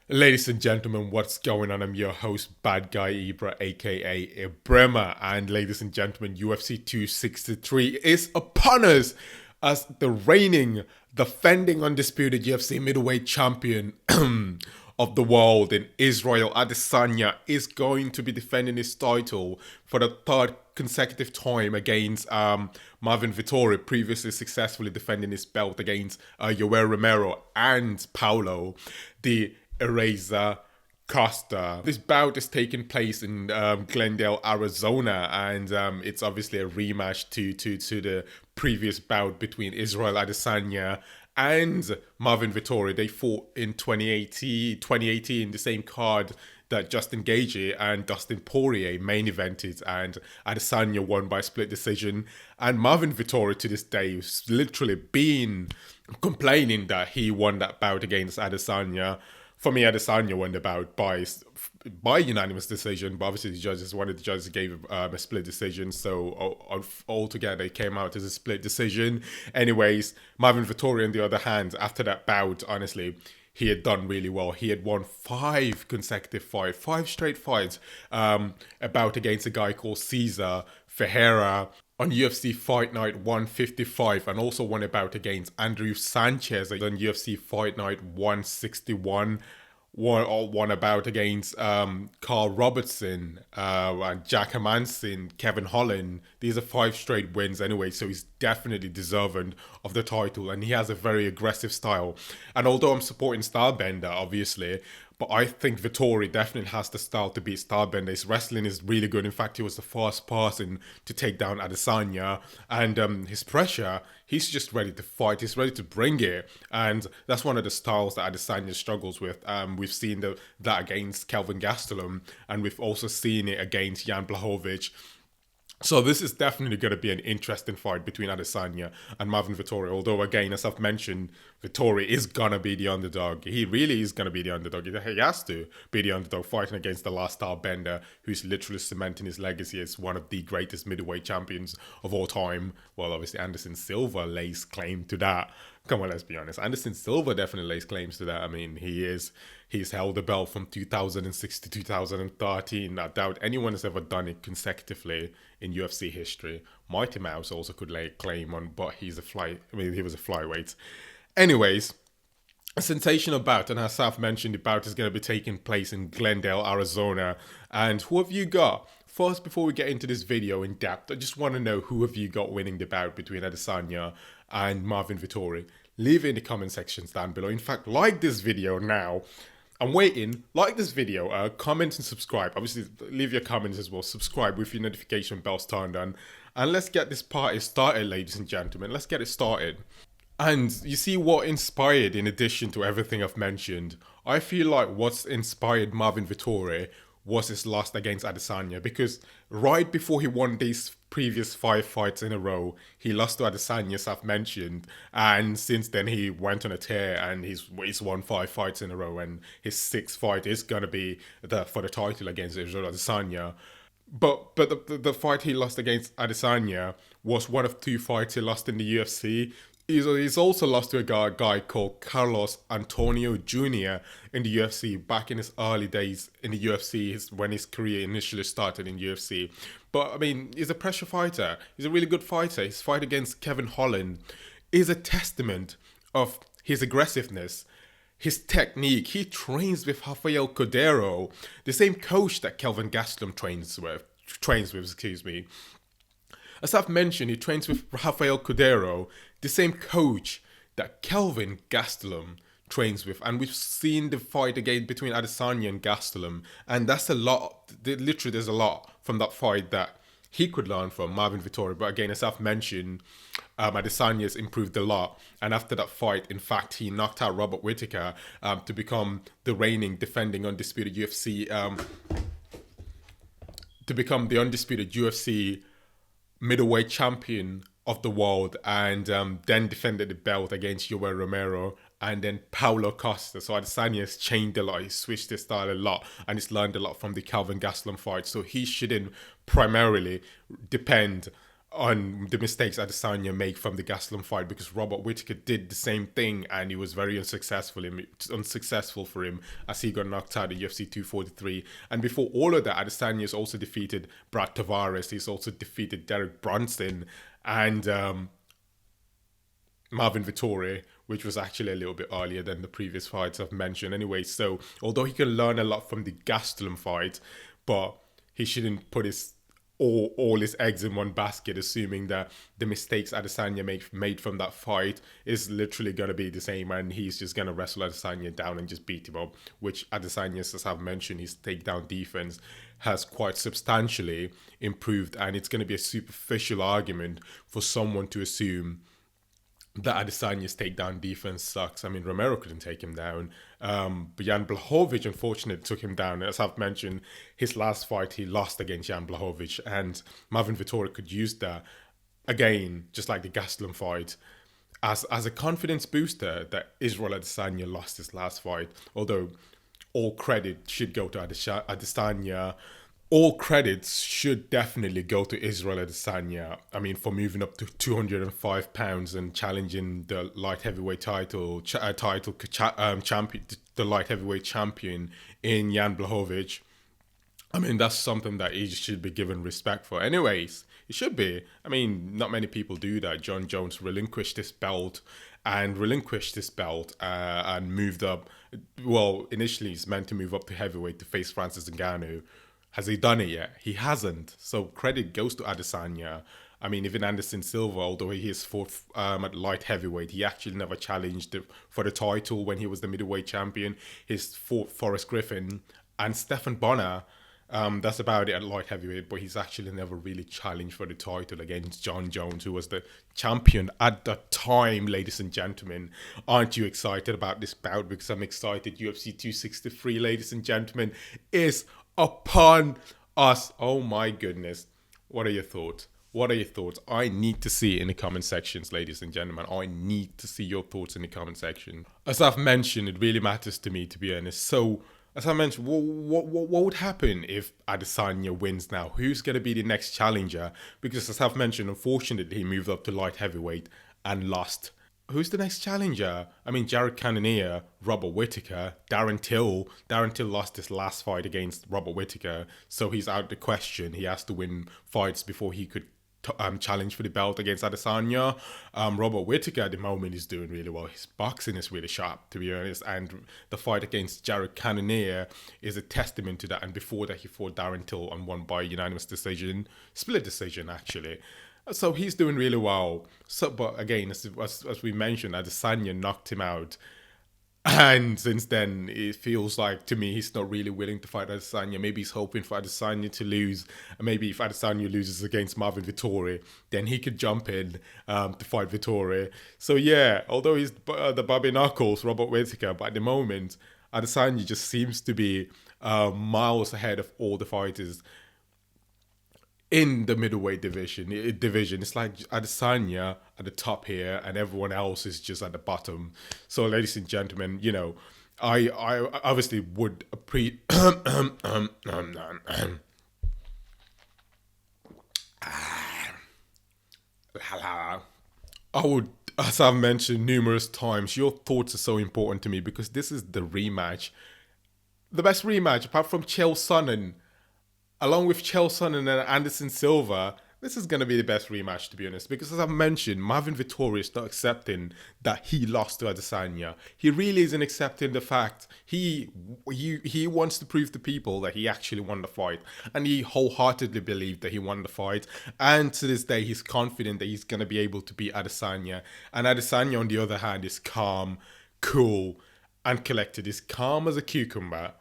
Ladies and gentlemen, what's going on? I'm your host, Bad Guy Ibra, aka Ibrema. And ladies and gentlemen, UFC 263 is upon us as the reigning, defending, undisputed UFC Middleweight champion of the world in Israel Adesanya is going to be defending his title for the third consecutive time against Marvin Vettori, previously successfully defending his belt against Yoel Romero and Paulo, the Eraser Costa. This bout is taking place in Glendale, Arizona, and it's obviously a rematch to the previous bout between Israel Adesanya and Marvin Vettori. They fought in 2018, the same card that Justin Gaethje and Dustin Poirier main evented, and Adesanya won by split decision. And Marvin Vettori to this day has literally been complaining that he won that bout against Adesanya. For me, Adesanya won the bout by unanimous decision, but obviously one of the judges gave a split decision, so altogether it came out as a split decision. Anyways, Marvin Vettori, on the other hand, after that bout, honestly, he had done really well. He had won five straight fights, a bout against a guy called Cesar Ferreira on UFC Fight Night 155, and also won a bout against Andrew Sanchez on UFC Fight Night 161. Won a bout against Carl Robertson and Jack Hermanson, Kevin Holland. These are five straight wins anyway, so he's definitely deserving of the title, and he has a very aggressive style. And although I'm supporting Stylebender, obviously, but I think Vettori definitely has the style to beat Stylebender. His wrestling is really good. In fact, he was the first person to take down Adesanya. And his pressure, he's just ready to fight. He's ready to bring it. And that's one of the styles that Adesanya struggles with. We've seen that against Kelvin Gastelum. And we've also seen it against Jan Blachowicz. So this is definitely going to be an interesting fight between Adesanya and Marvin Vettori. Although, again, as I've mentioned, Vettori is going to be the underdog. He really is going to be the underdog. He has to be the underdog, fighting against the last Stylebender, who's literally cementing his legacy as one of the greatest middleweight champions of all time. Well, obviously, Anderson Silva lays claim to that. Come on, let's be honest. Anderson Silva definitely lays claims to that. I mean, he's held the belt from 2006 to 2013. I doubt anyone has ever done it consecutively in UFC history. Mighty Mouse also could lay claim on, but he was a flyweight. Anyways, a sensational bout, and as I've mentioned, the bout is going to be taking place in Glendale, Arizona. And who have you got? First, before we get into this video in depth, I just want to know who have you got winning the bout between Adesanya and Marvin Vettori. Leave it in the comment sections down below. In fact, like this video now. I'm waiting. Like this video, comment and subscribe. Obviously, leave your comments as well. Subscribe with your notification bells turned on. And let's get this party started, ladies and gentlemen. Let's get it started. And you see what inspired, in addition to everything I've mentioned, I feel like what's inspired Marvin Vettori was his loss against Adesanya, because right before he won these previous five fights in a row, he lost to Adesanya, as I've mentioned, and since then he went on a tear and he's won five fights in a row, and his sixth fight is gonna be for the title against Israel Adesanya. But the fight he lost against Adesanya was one of two fights he lost in the UFC. He's also lost to a guy called Carlos Antonio Jr. in the UFC back in his early days in the UFC, when his career initially started in UFC. But I mean, he's a pressure fighter. He's a really good fighter. His fight against Kevin Holland is a testament of his aggressiveness, his technique. He trains with Rafael Cordero, the same coach that Kelvin Gastelum trains with. As I've mentioned, he trains with Rafael Cordero, the same coach that Kelvin Gastelum trains with. And we've seen the fight again between Adesanya and Gastelum. And that's a lot. Literally, there's a lot from that fight that he could learn from Marvin Vettori. But again, as I've mentioned, Adesanya's improved a lot. And after that fight, in fact, he knocked out Robert Whittaker to become the reigning, defending, undisputed UFC... to become the undisputed UFC middleweight champion of the world, and then defended the belt against Yoel Romero and then Paulo Costa. So Adesanya has changed a lot, he's switched his style a lot, and he's learned a lot from the Kelvin Gastelum fight. So he shouldn't primarily depend on the mistakes Adesanya made from the Gastelum fight, because Robert Whittaker did the same thing and it was very unsuccessful for him as he got knocked out at UFC 243. And before all of that, Adesanya has also defeated Brad Tavares. He's also defeated Derek Brunson and Marvin Vettori, which was actually a little bit earlier than the previous fights I've mentioned anyway. So although he can learn a lot from the Gastelum fight, but he shouldn't put his all his eggs in one basket, assuming that the mistakes Adesanya made from that fight is literally going to be the same and he's just going to wrestle Adesanya down and just beat him up, which Adesanya, as I've mentioned, his takedown defense has quite substantially improved, and it's going to be a superficial argument for someone to assume that Adesanya's takedown defense sucks. I mean, Romero couldn't take him down. But Jan Blachowicz, unfortunately, took him down. As I've mentioned, his last fight, he lost against Jan Blachowicz. And Marvin Vettori could use that, again, just like the Gastelum fight, as a confidence booster that Israel Adesanya lost his last fight. Although all credit should go to Adesanya. All credits should definitely go to Israel Adesanya. I mean, for moving up to 205 pounds and challenging the light heavyweight champion, the light heavyweight champion in Jan Blachowicz. I mean, that's something that he should be given respect for. Anyways, it should be. I mean, not many people do that. John Jones relinquished this belt and moved up. Well, initially he's meant to move up to heavyweight to face Francis Ngannou. Has he done it yet? He hasn't. So credit goes to Adesanya. I mean, even Anderson Silva, although he is fourth at light heavyweight, he actually never challenged for the title when he was the middleweight champion. His fought Forrest Griffin and Stephan Bonner. That's about it at light heavyweight, but he's actually never really challenged for the title against John Jones, who was the champion at the time, ladies and gentlemen. Aren't you excited about this bout? Because I'm excited. UFC 263, ladies and gentlemen, is upon us. Oh my goodness. What are your thoughts? What are your thoughts? I need to see it in the comment sections, ladies and gentlemen. I need to see your thoughts in the comment section. As I've mentioned, it really matters to me, to be honest. So, as I mentioned, what would happen if Adesanya wins now? Who's going to be the next challenger? Because as I've mentioned, unfortunately, he moved up to light heavyweight and lost. Who's the next challenger? I mean, Jared Cannonier, Robert Whittaker, Darren Till. Darren Till lost his last fight against Robert Whittaker, so he's out of the question. He has to win fights before he could challenge for the belt against Adesanya. Robert Whittaker at the moment is doing really well. His boxing is really sharp, to be honest, and the fight against Jared Cannonier is a testament to that. And before that, he fought Darren Till and won by unanimous decision, split decision actually. So he's doing really well. So, but again, as we mentioned, Adesanya knocked him out. And since then, it feels like, to me, he's not really willing to fight Adesanya. Maybe he's hoping for Adesanya to lose. Maybe if Adesanya loses against Marvin Vettori, then he could jump in to fight Vettori. So yeah, although he's the Bobby Knuckles, Robert Whittaker, but at the moment, Adesanya just seems to be miles ahead of all the fighters in the middleweight division. It's like Adesanya at the top here and everyone else is just at the bottom. So ladies and gentlemen, you know, I obviously would I would, as I've mentioned numerous times, your thoughts are so important to me because this is the rematch. The best rematch apart from Chael Sonnen. Along with Chael Sonnen and Anderson Silva, this is going to be the best rematch, to be honest. Because as I've mentioned, Marvin Vettori is not accepting that he lost to Adesanya. He really isn't accepting the fact he wants to prove to people that he actually won the fight. And he wholeheartedly believed that he won the fight. And to this day, he's confident that he's going to be able to beat Adesanya. And Adesanya, on the other hand, is calm, cool, and collected. He's calm as a cucumber.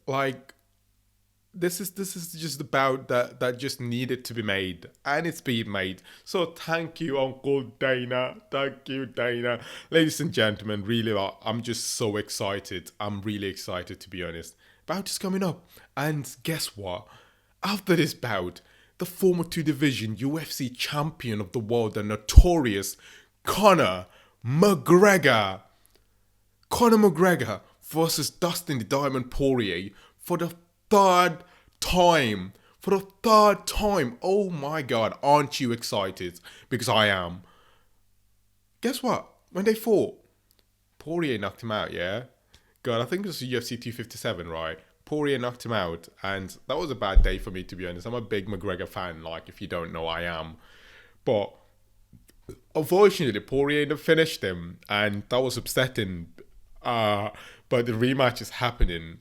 Like, This is just about that just needed to be made, and it's being made. So thank you, Uncle Dana. Thank you, Dana. Ladies and gentlemen, really, I'm just so excited. I'm really excited, to be honest. Bout is coming up, and guess what? After this bout, the former two-division UFC champion of the world, the notorious Conor McGregor versus Dustin the Diamond Poirier for the third time for the third time. Oh my God, aren't you excited? Because I am. Guess what? When they fought, Poirier knocked him out, yeah? God, I think it was UFC 257, right? Poirier knocked him out, and that was a bad day for me, to be honest. I'm a big McGregor fan, like, if you don't know, I am. But unfortunately, Poirier finished him, and that was upsetting. Uh, but the rematch is happening,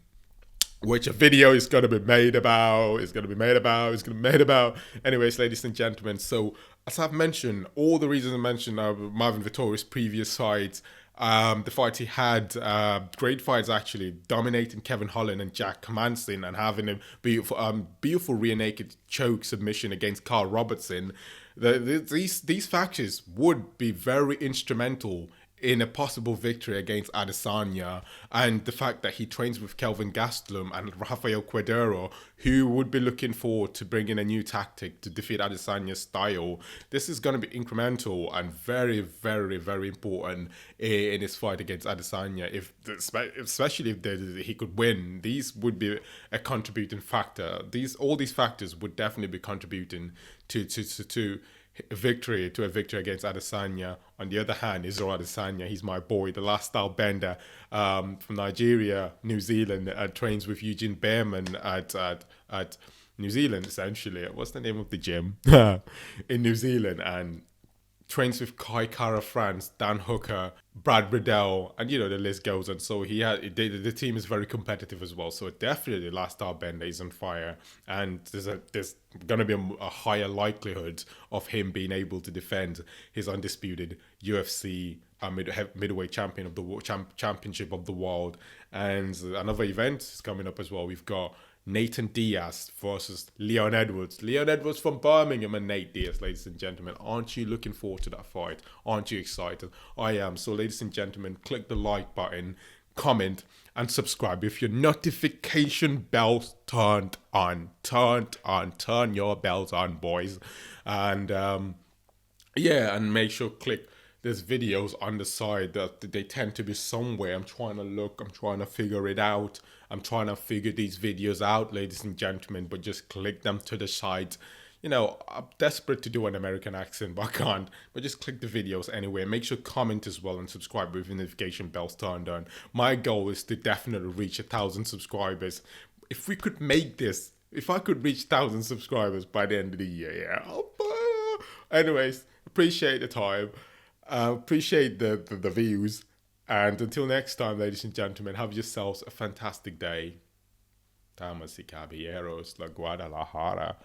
which a video is going to be made about. It's going to be made about. It's going to be made about. Anyways, ladies and gentlemen, so as I've mentioned, all the reasons I mentioned Marvin Vettori's previous fights, the fights he had, great fights actually, dominating Kevin Holland and Jack Hermansson and having a beautiful rear naked choke submission against Carl Robertson. These factors would be very instrumental in a possible victory against Adesanya, and the fact that he trains with Kelvin Gastelum and Rafael Cordeiro, who would be looking forward to bringing a new tactic to defeat Adesanya's style. This is going to be incremental and very, very, very important in his fight against Adesanya. Especially if he could win, these would be a contributing factor. All these factors would definitely be contributing to a victory against Adesanya. On the other hand, Israel Adesanya, he's my boy, the last style bender from Nigeria, New Zealand, trains with Eugene Behrman at New Zealand, essentially. What's the name of the gym? In New Zealand, and trains with Kai Kara France, Dan Hooker, Brad Riddell, and the list goes on. So the team is very competitive as well. So definitely Last Star Bender is on fire, and there's going to be a higher likelihood of him being able to defend his undisputed UFC middleweight champion of the championship of the world. And another event is coming up as well. We've got Nathan Diaz versus Leon Edwards. Leon Edwards from Birmingham and Nate Diaz, ladies and gentlemen. Aren't you looking forward to that fight? Aren't you excited? I am. So, ladies and gentlemen, click the like button, comment, and subscribe with your notification bells turned on. Turn your bells on, boys. And and make sure click. There's videos on the side that they tend to be somewhere. I'm trying to look. I'm trying to figure it out. I'm trying to figure these videos out, ladies and gentlemen, but just click them to the side. I'm desperate to do an American accent, but I can't. But just click the videos anyway. Make sure comment as well and subscribe with your notification bells turned on. My goal is to definitely reach 1,000 subscribers. If we could make this, if I could reach 1,000 subscribers by the end of the year, yeah. Anyways, appreciate the time. Appreciate the views. And until next time, ladies and gentlemen, have yourselves a fantastic day. Damas y caballeros, la Guadalajara.